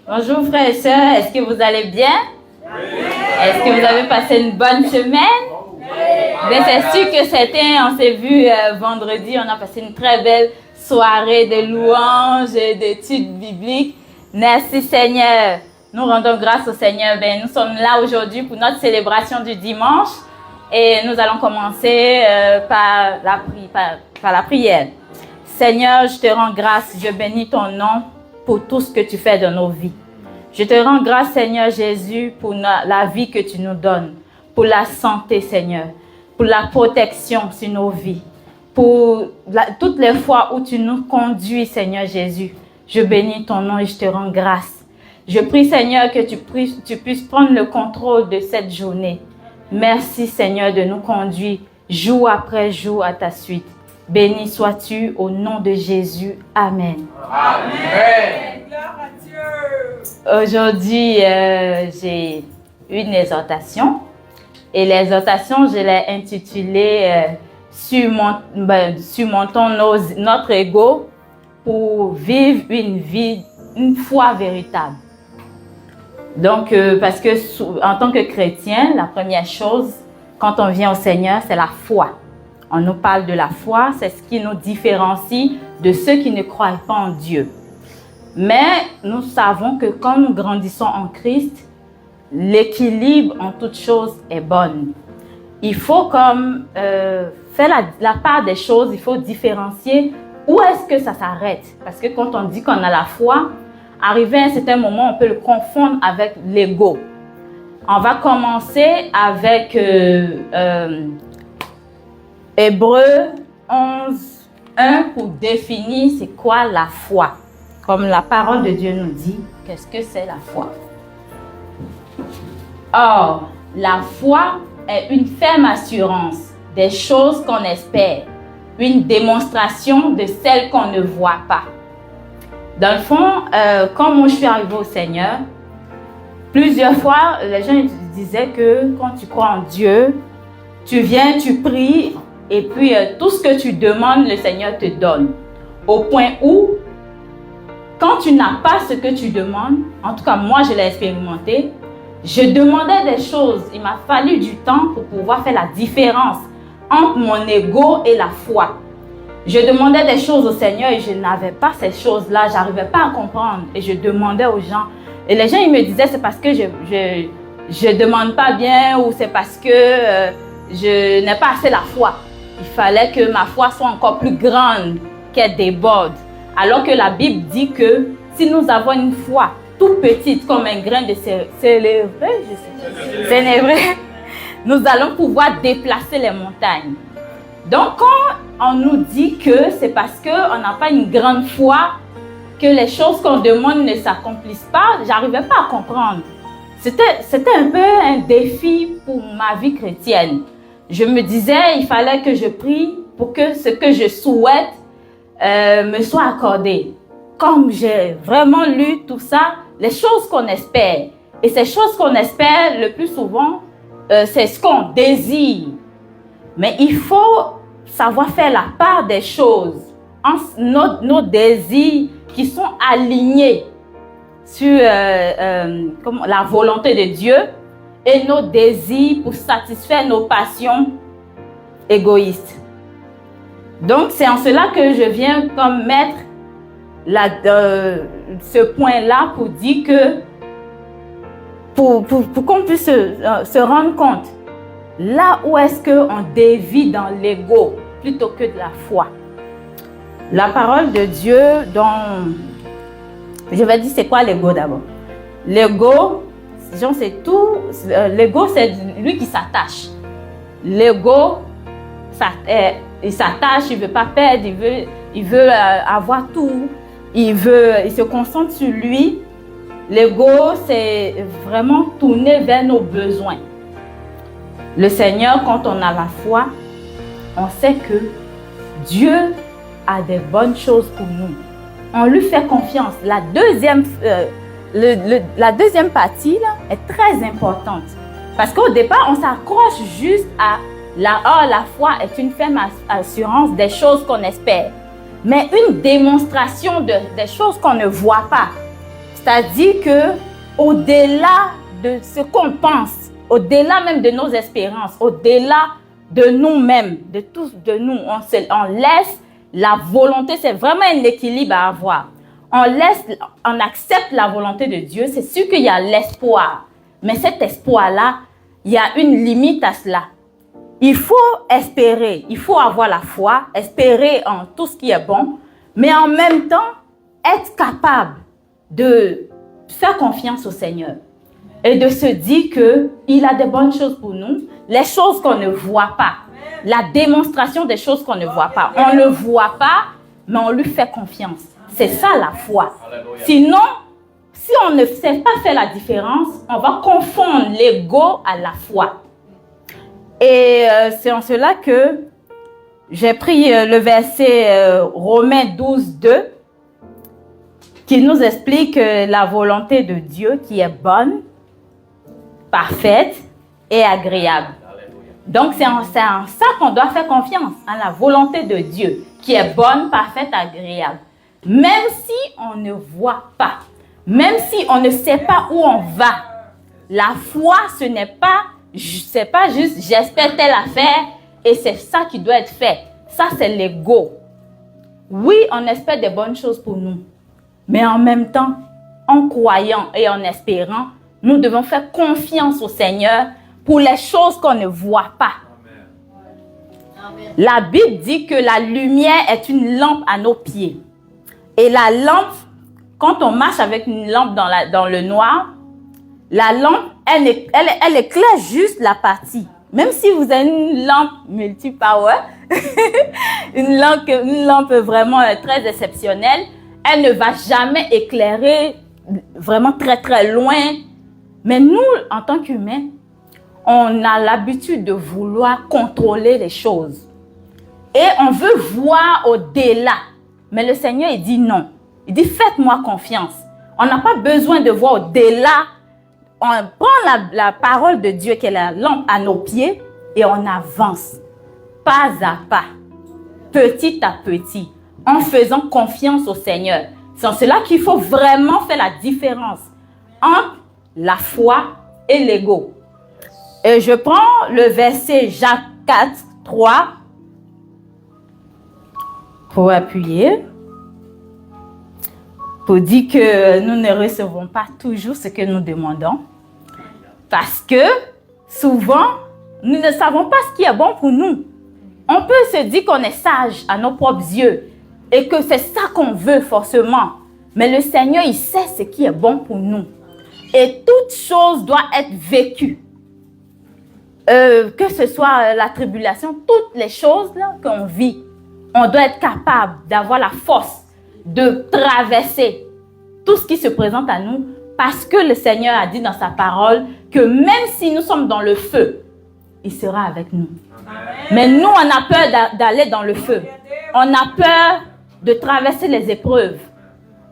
Bonjour frères et sœurs, est-ce que vous allez bien? Oui. Est-ce que vous avez passé une bonne semaine? Oui. Bien, c'est sûr que certains, on s'est vu vendredi, on a passé une très belle soirée de louanges et d'études bibliques. Merci Seigneur. Nous rendons grâce au Seigneur. Bien, nous sommes là aujourd'hui pour notre célébration du dimanche et nous allons commencer par la prière. Seigneur, je te rends grâce, je bénis ton nom pour tout ce que tu fais dans nos vies. Je te rends grâce, Seigneur Jésus, pour la vie que tu nous donnes, pour la santé, Seigneur, pour la protection sur nos vies, pour toutes les fois où tu nous conduis, Seigneur Jésus. Je bénis ton nom et je te rends grâce. Je prie, Seigneur, que tu puisses prendre le contrôle de cette journée. Merci, Seigneur, de nous conduire jour après jour à ta suite. Béni sois-tu au nom de Jésus. Amen. Amen. Gloire à Dieu. Aujourd'hui, j'ai une exhortation. Et l'exhortation, je l'ai intitulée Surmontons notre ego pour vivre une foi véritable. Donc, parce que en tant que chrétien, la première chose, quand on vient au Seigneur, c'est la foi. On nous parle de la foi, c'est ce qui nous différencie de ceux qui ne croient pas en Dieu. Mais nous savons que quand nous grandissons en Christ, l'équilibre en toutes choses est bon. Il faut faire la part des choses, il faut différencier où est-ce que ça s'arrête. Parce que quand on dit qu'on a la foi, arrivé à un certain moment, on peut le confondre avec l'ego. On va commencer avec Hébreux 11, 1 pour définir c'est quoi la foi. Comme la parole de Dieu nous dit, qu'est-ce que c'est la foi? Or, la foi est une ferme assurance des choses qu'on espère, une démonstration de celles qu'on ne voit pas. Dans le fond, quand moi je suis arrivée au Seigneur, plusieurs fois, les gens disaient que quand tu crois en Dieu, tu viens, tu pries, et puis tout ce que tu demandes, le Seigneur te donne. Au point où, quand tu n'as pas ce que tu demandes, en tout cas moi je l'ai expérimenté, je demandais des choses. Il m'a fallu du temps pour pouvoir faire la différence entre mon ego et la foi. Je demandais des choses au Seigneur et je n'avais pas ces choses-là. Je n'arrivais pas à comprendre et je demandais aux gens. Et les gens ils me disaient c'est parce que je demande pas bien ou c'est parce que je n'ai pas assez la foi. Il fallait que ma foi soit encore plus grande, qu'elle déborde. Alors que la Bible dit que si nous avons une foi tout petite comme un grain de sénévé, nous allons pouvoir déplacer les montagnes. Donc quand on nous dit que c'est parce qu'on n'a pas une grande foi que les choses qu'on demande ne s'accomplissent pas, j'arrivais pas à comprendre. C'était un peu un défi pour ma vie chrétienne. Je me disais, il fallait que je prie pour que ce que je souhaite me soit accordé. Comme j'ai vraiment lu tout ça, les choses qu'on espère. Et ces choses qu'on espère, le plus souvent, c'est ce qu'on désire. Mais il faut savoir faire la part des choses. Nos désirs qui sont alignés sur la volonté de Dieu et nos désirs pour satisfaire nos passions égoïstes. Donc, c'est en cela que je viens comme mettre ce point-là pour dire que pour qu'on puisse se rendre compte là où est-ce qu'on dévie dans l'ego plutôt que de la foi. La parole de Dieu je vais dire c'est quoi l'ego d'abord. L'ego, c'est tout. L'ego, c'est lui qui s'attache. L'ego, il s'attache, il ne veut pas perdre, il veut avoir tout. Il se concentre sur lui. L'ego, c'est vraiment tourner vers nos besoins. Le Seigneur, quand on a la foi, on sait que Dieu a des bonnes choses pour nous. On lui fait confiance. La deuxième partie là, est très importante. Parce qu'au départ, on s'accroche juste à la foi est une ferme assurance des choses qu'on espère. Mais une démonstration des choses qu'on ne voit pas. C'est-à-dire que au-delà de ce qu'on pense, au-delà même de nos espérances, au-delà de nous-mêmes, de tous de nous, on laisse la volonté, c'est vraiment un équilibre à avoir. On accepte la volonté de Dieu, c'est sûr qu'il y a l'espoir. Mais cet espoir-là, il y a une limite à cela. Il faut espérer, il faut avoir la foi, espérer en tout ce qui est bon, mais en même temps, être capable de faire confiance au Seigneur et de se dire qu'il a de bonnes choses pour nous, les choses qu'on ne voit pas, la démonstration des choses qu'on ne voit pas. On ne le voit pas, mais on lui fait confiance. C'est ça la foi. Sinon, si on ne sait pas faire la différence, on va confondre l'ego à la foi. Et c'est en cela que j'ai pris le verset Romains 12, 2, qui nous explique la volonté de Dieu qui est bonne, parfaite et agréable. Donc, c'est en ça qu'on doit faire confiance, à la volonté de Dieu qui est bonne, parfaite, agréable. Même si on ne voit pas, même si on ne sait pas où on va, la foi, ce n'est pas juste j'espère telle affaire et c'est ça qui doit être fait. Ça, c'est l'ego. Oui, on espère des bonnes choses pour nous, mais en même temps, en croyant et en espérant, nous devons faire confiance au Seigneur pour les choses qu'on ne voit pas. Amen. La Bible dit que la lumière est une lampe à nos pieds. Et la lampe, quand on marche avec une lampe dans le noir, la lampe, elle éclaire juste la partie. Même si vous avez une lampe multipower, une lampe vraiment très exceptionnelle, elle ne va jamais éclairer vraiment très très loin. Mais nous, en tant qu'humains, on a l'habitude de vouloir contrôler les choses. Et on veut voir au-delà. Mais le Seigneur, il dit non. Il dit, faites-moi confiance. On n'a pas besoin de voir au-delà. On prend la parole de Dieu qui est la lampe à nos pieds et on avance. Pas à pas. Petit à petit. En faisant confiance au Seigneur. C'est en cela qu'il faut vraiment faire la différence entre la foi et l'ego. Et je prends le verset Jacques 4, 3 pour appuyer, pour dire que nous ne recevons pas toujours ce que nous demandons, parce que souvent, nous ne savons pas ce qui est bon pour nous. On peut se dire qu'on est sage à nos propres yeux et que c'est ça qu'on veut forcément, mais le Seigneur, il sait ce qui est bon pour nous. Et toute chose doit être vécue. Que ce soit la tribulation, toutes les choses là qu'on vit, on doit être capable d'avoir la force de traverser tout ce qui se présente à nous parce que le Seigneur a dit dans sa parole que même si nous sommes dans le feu, il sera avec nous. Amen. Mais nous, on a peur d'aller dans le feu. On a peur de traverser les épreuves.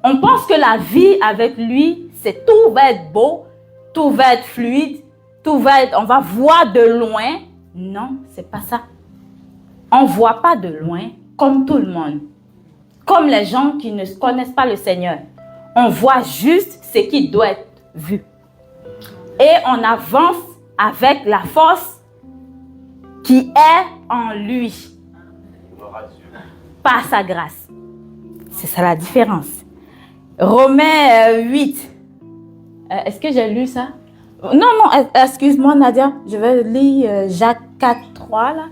On pense que la vie avec lui, c'est tout va être beau, tout va être fluide, on va voir de loin. Non, c'est pas ça. On ne voit pas de loin comme tout le monde. Comme les gens qui ne connaissent pas le Seigneur. On voit juste ce qui doit être vu. Et on avance avec la force qui est en lui. Par sa grâce. C'est ça la différence. Romains 8. Est-ce que j'ai lu ça? Non, excuse-moi Nadia, je vais lire Jacques 4, 3 là.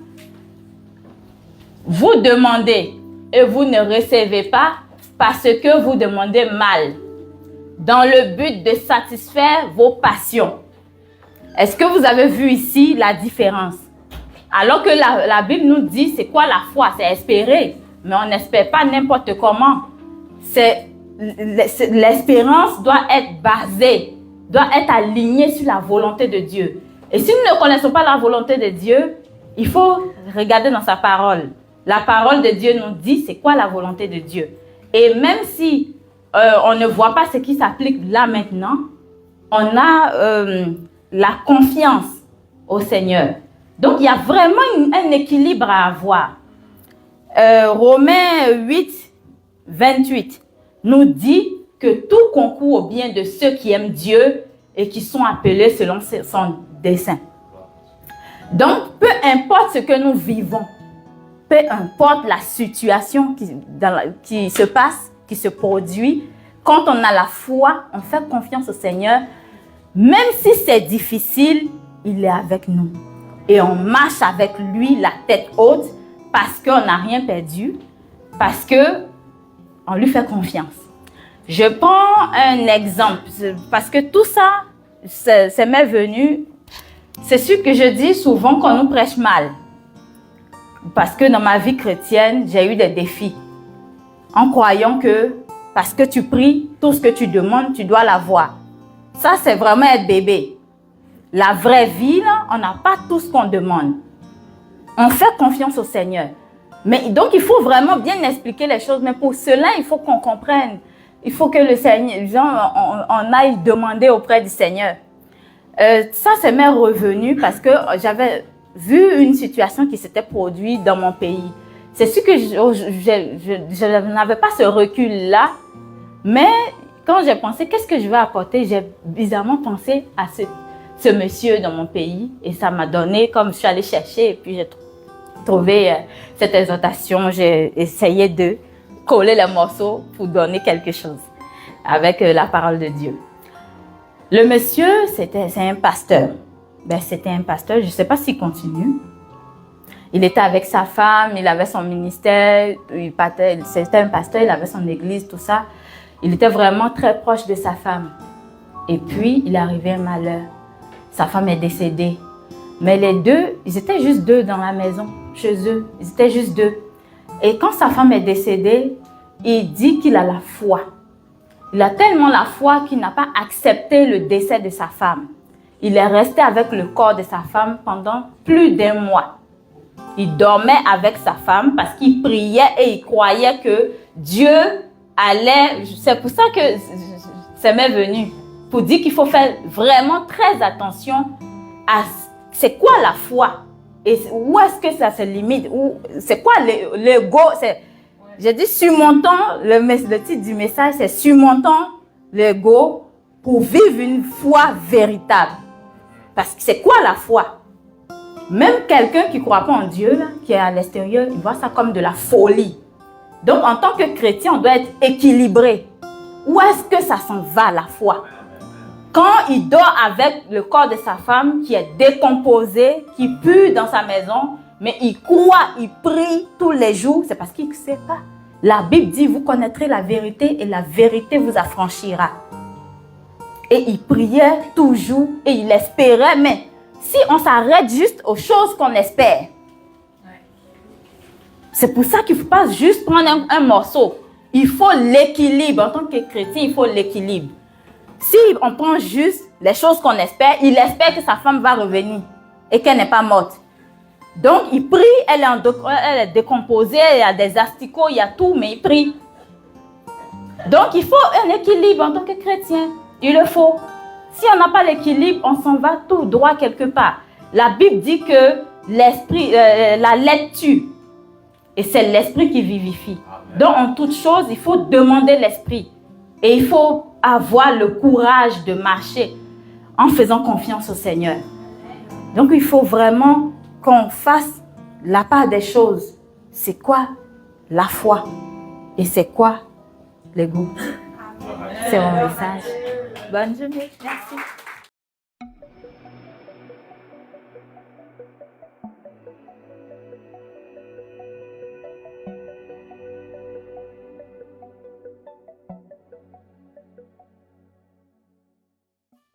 Vous demandez et vous ne recevez pas parce que vous demandez mal, dans le but de satisfaire vos passions. Est-ce que vous avez vu ici la différence? Alors que la Bible nous dit c'est quoi la foi? C'est espérer, mais on n'espère pas n'importe comment. L'espérance doit être basée, doit être alignée sur la volonté de Dieu. Et si nous ne connaissons pas la volonté de Dieu, il faut regarder dans sa parole. La parole de Dieu nous dit c'est quoi la volonté de Dieu. Et même si on ne voit pas ce qui s'applique là maintenant, on a la confiance au Seigneur. Donc il y a vraiment un équilibre à avoir. Romains 8, 28 nous dit que tout concourt au bien de ceux qui aiment Dieu et qui sont appelés selon son dessein. Donc, peu importe ce que nous vivons, peu importe la situation qui se passe, qui se produit, quand on a la foi, on fait confiance au Seigneur, même si c'est difficile, il est avec nous. Et on marche avec lui la tête haute parce qu'on n'a rien perdu, parce qu'on lui fait confiance. Je prends un exemple, parce que tout ça, c'est m'est venu. C'est sûr que je dis souvent qu'on nous prêche mal. Parce que dans ma vie chrétienne, j'ai eu des défis. En croyant que parce que tu pries, tout ce que tu demandes, tu dois l'avoir. Ça, c'est vraiment être bébé. La vraie vie, là, on n'a pas tout ce qu'on demande. On fait confiance au Seigneur. Mais donc, il faut vraiment bien expliquer les choses. Mais pour cela, il faut qu'on comprenne. Il faut que le Seigneur, on aille demander auprès du Seigneur. Ça, c'est m'est revenu parce que j'avais vu une situation qui s'était produite dans mon pays. C'est sûr que je n'avais pas ce recul-là, mais quand j'ai pensé, qu'est-ce que je vais apporter, j'ai bizarrement pensé à ce monsieur dans mon pays et ça m'a donné, comme je suis allée chercher et puis j'ai trouvé cette exhortation, j'ai essayé de coller les morceaux pour donner quelque chose avec la parole de Dieu. Le monsieur, c'est un pasteur. C'était un pasteur, je ne sais pas s'il continue. Il était avec sa femme, il avait son ministère, c'était un pasteur, il avait son église, tout ça. Il était vraiment très proche de sa femme. Et puis, il est arrivé un malheur. Sa femme est décédée. Mais les deux, ils étaient juste deux dans la maison, chez eux. Ils étaient juste deux. Et quand sa femme est décédée, il dit qu'il a la foi. Il a tellement la foi qu'il n'a pas accepté le décès de sa femme. Il est resté avec le corps de sa femme pendant plus d'1 mois. Il dormait avec sa femme parce qu'il priait et il croyait que Dieu allait... C'est pour ça que ça m'est venu. Pour dire qu'il faut faire vraiment très attention à c'est quoi la foi et où est-ce que ça se limite. C'est quoi l'ego. J'ai dit surmontant, le titre du message c'est surmontant l'ego pour vivre une foi véritable. Parce que c'est quoi la foi? Même quelqu'un qui ne croit pas en Dieu, là, qui est à l'extérieur, il voit ça comme de la folie. Donc, en tant que chrétien, on doit être équilibré. Où est-ce que ça s'en va, la foi? Quand il dort avec le corps de sa femme qui est décomposé, qui pue dans sa maison, mais il croit, il prie tous les jours, c'est parce qu'il ne sait pas. La Bible dit, vous connaîtrez la vérité et la vérité vous affranchira. Et il priait toujours et il espérait, mais si on s'arrête juste aux choses qu'on espère, c'est pour ça qu'il ne faut pas juste prendre un morceau. Il faut l'équilibre. En tant que chrétien, il faut l'équilibre. Si on prend juste les choses qu'on espère, il espère que sa femme va revenir et qu'elle n'est pas morte. Donc, il prie, elle est décomposée, il y a des asticots, il y a tout, mais il prie. Donc, il faut un équilibre en tant que chrétien. Il le faut. Si on n'a pas l'équilibre, on s'en va tout droit quelque part. La Bible dit que l'esprit, la lettre tue. Et c'est l'esprit qui vivifie. Donc, en toute chose, il faut demander l'esprit. Et il faut avoir le courage de marcher en faisant confiance au Seigneur. Donc, il faut vraiment qu'on fasse la part des choses. C'est quoi la foi? Et c'est quoi l'ego? C'est mon message. Bonne journée. Merci.